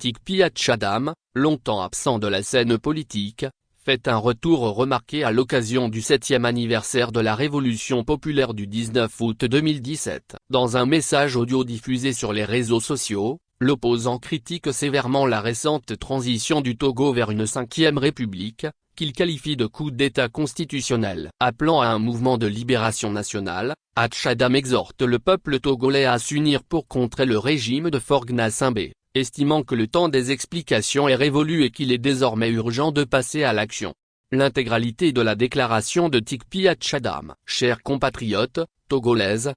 Tikpi Tchadam, longtemps absent de la scène politique, fait un retour remarqué à l'occasion du 7e anniversaire de la Révolution populaire du 19 août 2017. Dans un message audio diffusé sur les réseaux sociaux, l'opposant critique sévèrement la récente transition du Togo vers une 5e république, qu'il qualifie de coup d'État constitutionnel. Appelant à un mouvement de libération nationale, Tchadam exhorte le peuple togolais à s'unir pour contrer le régime de Faure Gnassingbé, estimant que le temps des explications est révolu et qu'il est désormais urgent de passer à l'action. L'intégralité de la déclaration de Tikpi Tchadam. Chers compatriotes, togolaises,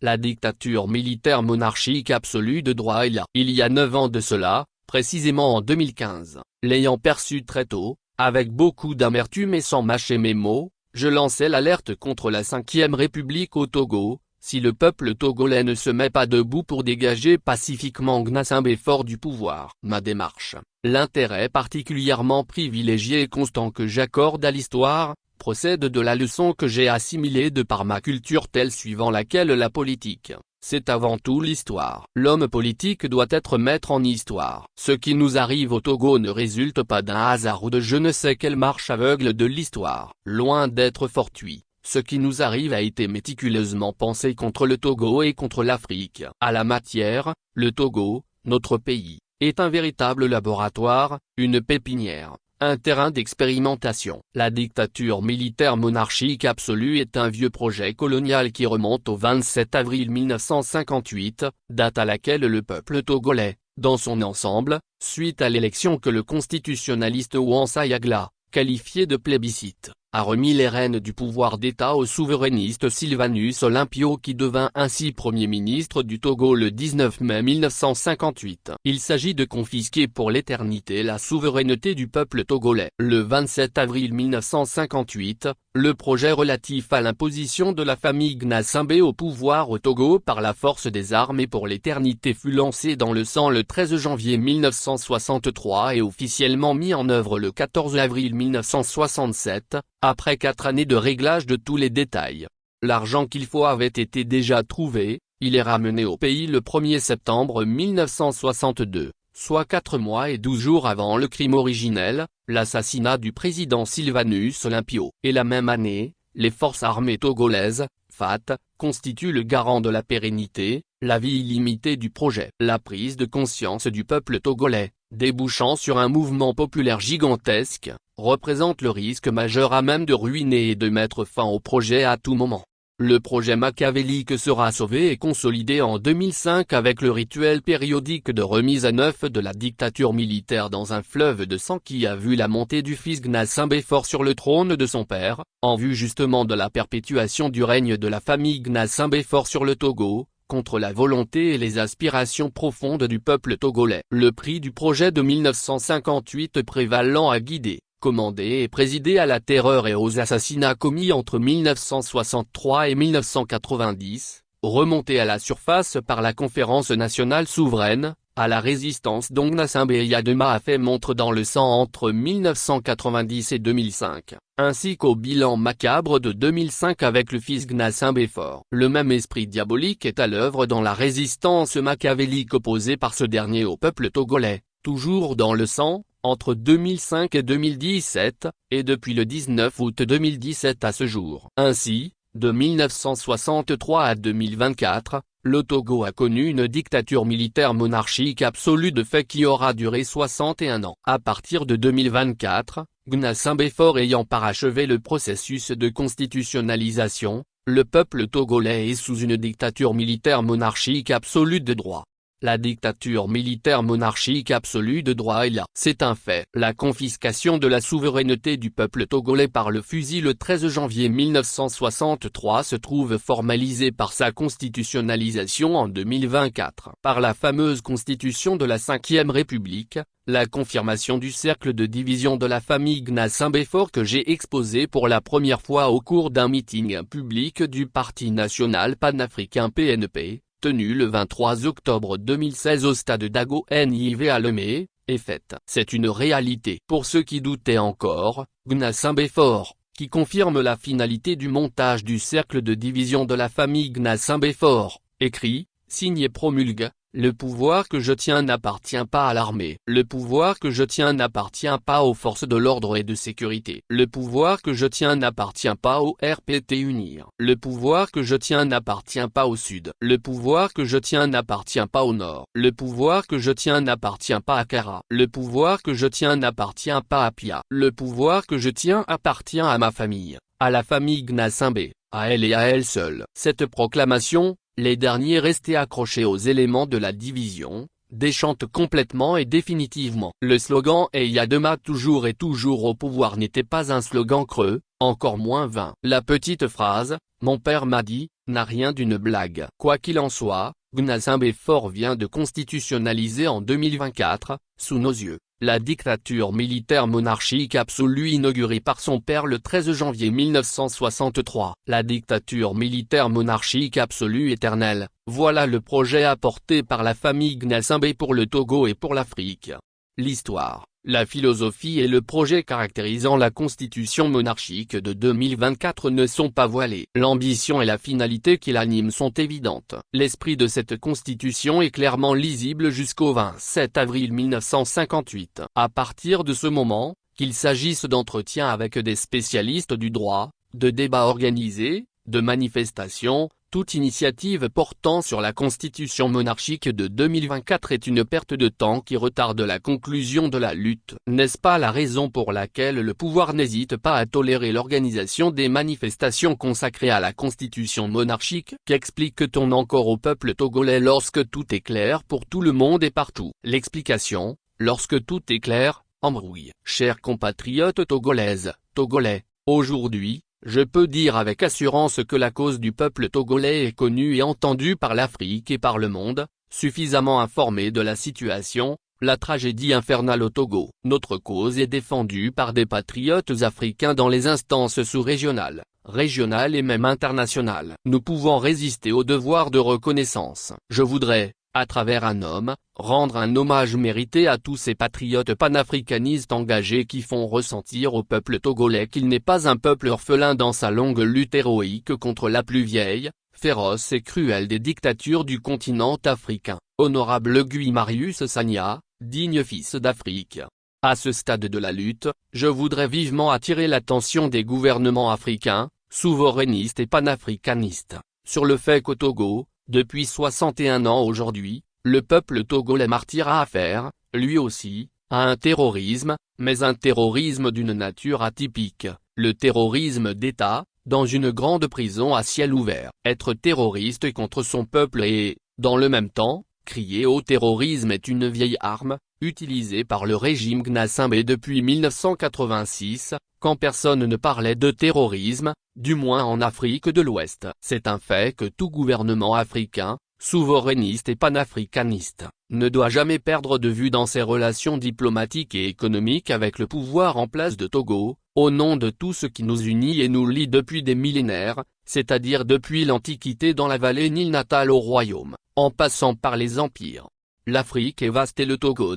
la dictature militaire monarchique absolue de droit il y a 9 ans de cela, précisément en 2015, l'ayant perçu très tôt, avec beaucoup d'amertume et sans mâcher mes mots, je lançais l'alerte contre la 5e République au Togo. Si le peuple togolais ne se met pas debout pour dégager pacifiquement Gnassingbé Faure du pouvoir. Ma démarche, l'intérêt particulièrement privilégié et constant que j'accorde à l'histoire, procède de la leçon que j'ai assimilée de par ma culture telle suivant laquelle la politique, c'est avant tout l'histoire. L'homme politique doit être maître en histoire. Ce qui nous arrive au Togo ne résulte pas d'un hasard ou de je ne sais quelle marche aveugle de l'histoire. Loin d'être fortuit. Ce qui nous arrive a été méticuleusement pensé contre le Togo et contre l'Afrique. À la matière, le Togo, notre pays, est un véritable laboratoire, une pépinière, un terrain d'expérimentation. La dictature militaire monarchique absolue est un vieux projet colonial qui remonte au 27 avril 1958, date à laquelle le peuple togolais, dans son ensemble, suite à l'élection que le constitutionnaliste Ouansa Yagla, qualifié de plébiscite, a remis les rênes du pouvoir d'État au souverainiste Sylvanus Olympio qui devint ainsi Premier ministre du Togo le 19 mai 1958. Il s'agit de confisquer pour l'éternité la souveraineté du peuple togolais. Le 27 avril 1958, le projet relatif à l'imposition de la famille Gnassingbé au pouvoir au Togo par la force des armes et pour l'éternité fut lancé dans le sang le 13 janvier 1963 et officiellement mis en œuvre le 14 avril 1967. Après 4 années de réglage de tous les détails. L'argent qu'il faut avait été déjà trouvé, il est ramené au pays le 1er septembre 1962, soit 4 mois et 12 jours avant le crime originel, l'assassinat du président Sylvanus Olympio. Et la même année, les forces armées togolaises, FAT, constituent le garant de la pérennité, la vie illimitée du projet. La prise de conscience du peuple togolais, débouchant sur un mouvement populaire gigantesque, représente le risque majeur à même de ruiner et de mettre fin au projet à tout moment. Le projet machiavélique sera sauvé et consolidé en 2005 avec le rituel périodique de remise à neuf de la dictature militaire dans un fleuve de sang qui a vu la montée du fils Gnassingbé Faure sur le trône de son père, en vue justement de la perpétuation du règne de la famille Gnassingbé Faure sur le Togo, contre la volonté et les aspirations profondes du peuple togolais. Le prix du projet de 1958 prévalant à guider, commander et présider à la terreur et aux assassinats commis entre 1963 et 1990, remonté à la surface par la Conférence nationale souveraine, à la résistance dont Gnassingbé Yadema a fait montre dans le sang entre 1990 et 2005, ainsi qu'au bilan macabre de 2005 avec le fils Gnassingbé Faure. Le même esprit diabolique est à l'œuvre dans la résistance machiavélique opposée par ce dernier au peuple togolais, toujours dans le sang, entre 2005 et 2017, et depuis le 19 août 2017 à ce jour. Ainsi, de 1963 à 2024, le Togo a connu une dictature militaire monarchique absolue de fait qui aura duré 61 ans. À partir de 2024, Gnassingbé Faure ayant parachevé le processus de constitutionnalisation, le peuple togolais est sous une dictature militaire monarchique absolue de droit. La dictature militaire monarchique absolue de droit est là. C'est un fait. La confiscation de la souveraineté du peuple togolais par le fusil le 13 janvier 1963 se trouve formalisée par sa constitutionnalisation en 2024. Par la fameuse constitution de la 5e République, la confirmation du cercle de division de la famille Gnassingbé Faure que j'ai exposé pour la première fois au cours d'un meeting public du Parti national panafricain PNP, tenu le 23 octobre 2016 au stade Dago NIV à Lomé, est faite. C'est une réalité. Pour ceux qui doutaient encore, Gnassingbé Faure, qui confirme la finalité du montage du cercle de division de la famille Gnassingbé Faure, écrit, signe et promulgue, Le pouvoir que je tiens n'appartient pas à l'armée. Le pouvoir que je tiens n'appartient pas aux forces de l'ordre et de sécurité. Le pouvoir que je tiens n'appartient pas au RPT Unir. Le pouvoir que je tiens n'appartient pas au Sud. Le pouvoir que je tiens n'appartient pas au Nord. Le pouvoir que je tiens n'appartient pas à Kara. Le pouvoir que je tiens n'appartient pas à Pia. Le pouvoir que je tiens appartient à ma famille, à la famille Gnassingbé, à elle et à elle seule. Cette proclamation, les derniers restés accrochés aux éléments de la division, déchante complètement et définitivement. Le slogan « Eyadema toujours et toujours au pouvoir » n'était pas un slogan creux, encore moins vain. La petite phrase « Mon père m'a dit » n'a rien d'une blague. Quoi qu'il en soit, Gnassingbé Faure vient de constitutionnaliser en 2024, sous nos yeux, la dictature militaire monarchique absolue inaugurée par son père le 13 janvier 1963. La dictature militaire monarchique absolue éternelle, voilà le projet apporté par la famille Gnassingbé pour le Togo et pour l'Afrique. L'histoire, la philosophie et le projet caractérisant la constitution monarchique de 2024 ne sont pas voilés. L'ambition et la finalité qui l'animent sont évidentes. L'esprit de cette constitution est clairement lisible jusqu'au 27 avril 1958. À partir de ce moment, qu'il s'agisse d'entretiens avec des spécialistes du droit, de débats organisés, de manifestations, toute initiative portant sur la constitution monarchique de 2024 est une perte de temps qui retarde la conclusion de la lutte. N'est-ce pas la raison pour laquelle le pouvoir n'hésite pas à tolérer l'organisation des manifestations consacrées à la constitution monarchique? Qu'explique-t-on encore au peuple togolais lorsque tout est clair pour tout le monde et partout? L'explication, lorsque tout est clair, embrouille. Chers compatriotes togolaises, togolais, aujourd'hui, je peux dire avec assurance que la cause du peuple togolais est connue et entendue par l'Afrique et par le monde, suffisamment informé de la situation, la tragédie infernale au Togo. Notre cause est défendue par des patriotes africains dans les instances sous-régionales, régionales et même internationales. Nous pouvons résister au devoir de reconnaissance. Je voudrais, à travers un homme, rendre un hommage mérité à tous ces patriotes panafricanistes engagés qui font ressentir au peuple togolais qu'il n'est pas un peuple orphelin dans sa longue lutte héroïque contre la plus vieille, féroce et cruelle des dictatures du continent africain. Honorable Guy Marius Sagna, digne fils d'Afrique. À ce stade de la lutte, je voudrais vivement attirer l'attention des gouvernements africains, souverainistes et panafricanistes, sur le fait qu'au Togo, depuis 61 ans aujourd'hui, le peuple togolais martyr a affaire, lui aussi, à un terrorisme, mais un terrorisme d'une nature atypique, le terrorisme d'État, dans une grande prison à ciel ouvert. Être terroriste contre son peuple et, dans le même temps, crier au terrorisme est une vieille arme, utilisée par le régime Gnassingbé depuis 1986, quand personne ne parlait de terrorisme, du moins en Afrique de l'Ouest. C'est un fait que tout gouvernement africain, souverainiste et panafricaniste, ne doit jamais perdre de vue dans ses relations diplomatiques et économiques avec le pouvoir en place de Togo, au nom de tout ce qui nous unit et nous lie depuis des millénaires, c'est-à-dire depuis l'Antiquité dans la vallée Nil natale au royaume, en passant par les empires. L'Afrique est vaste et le Togo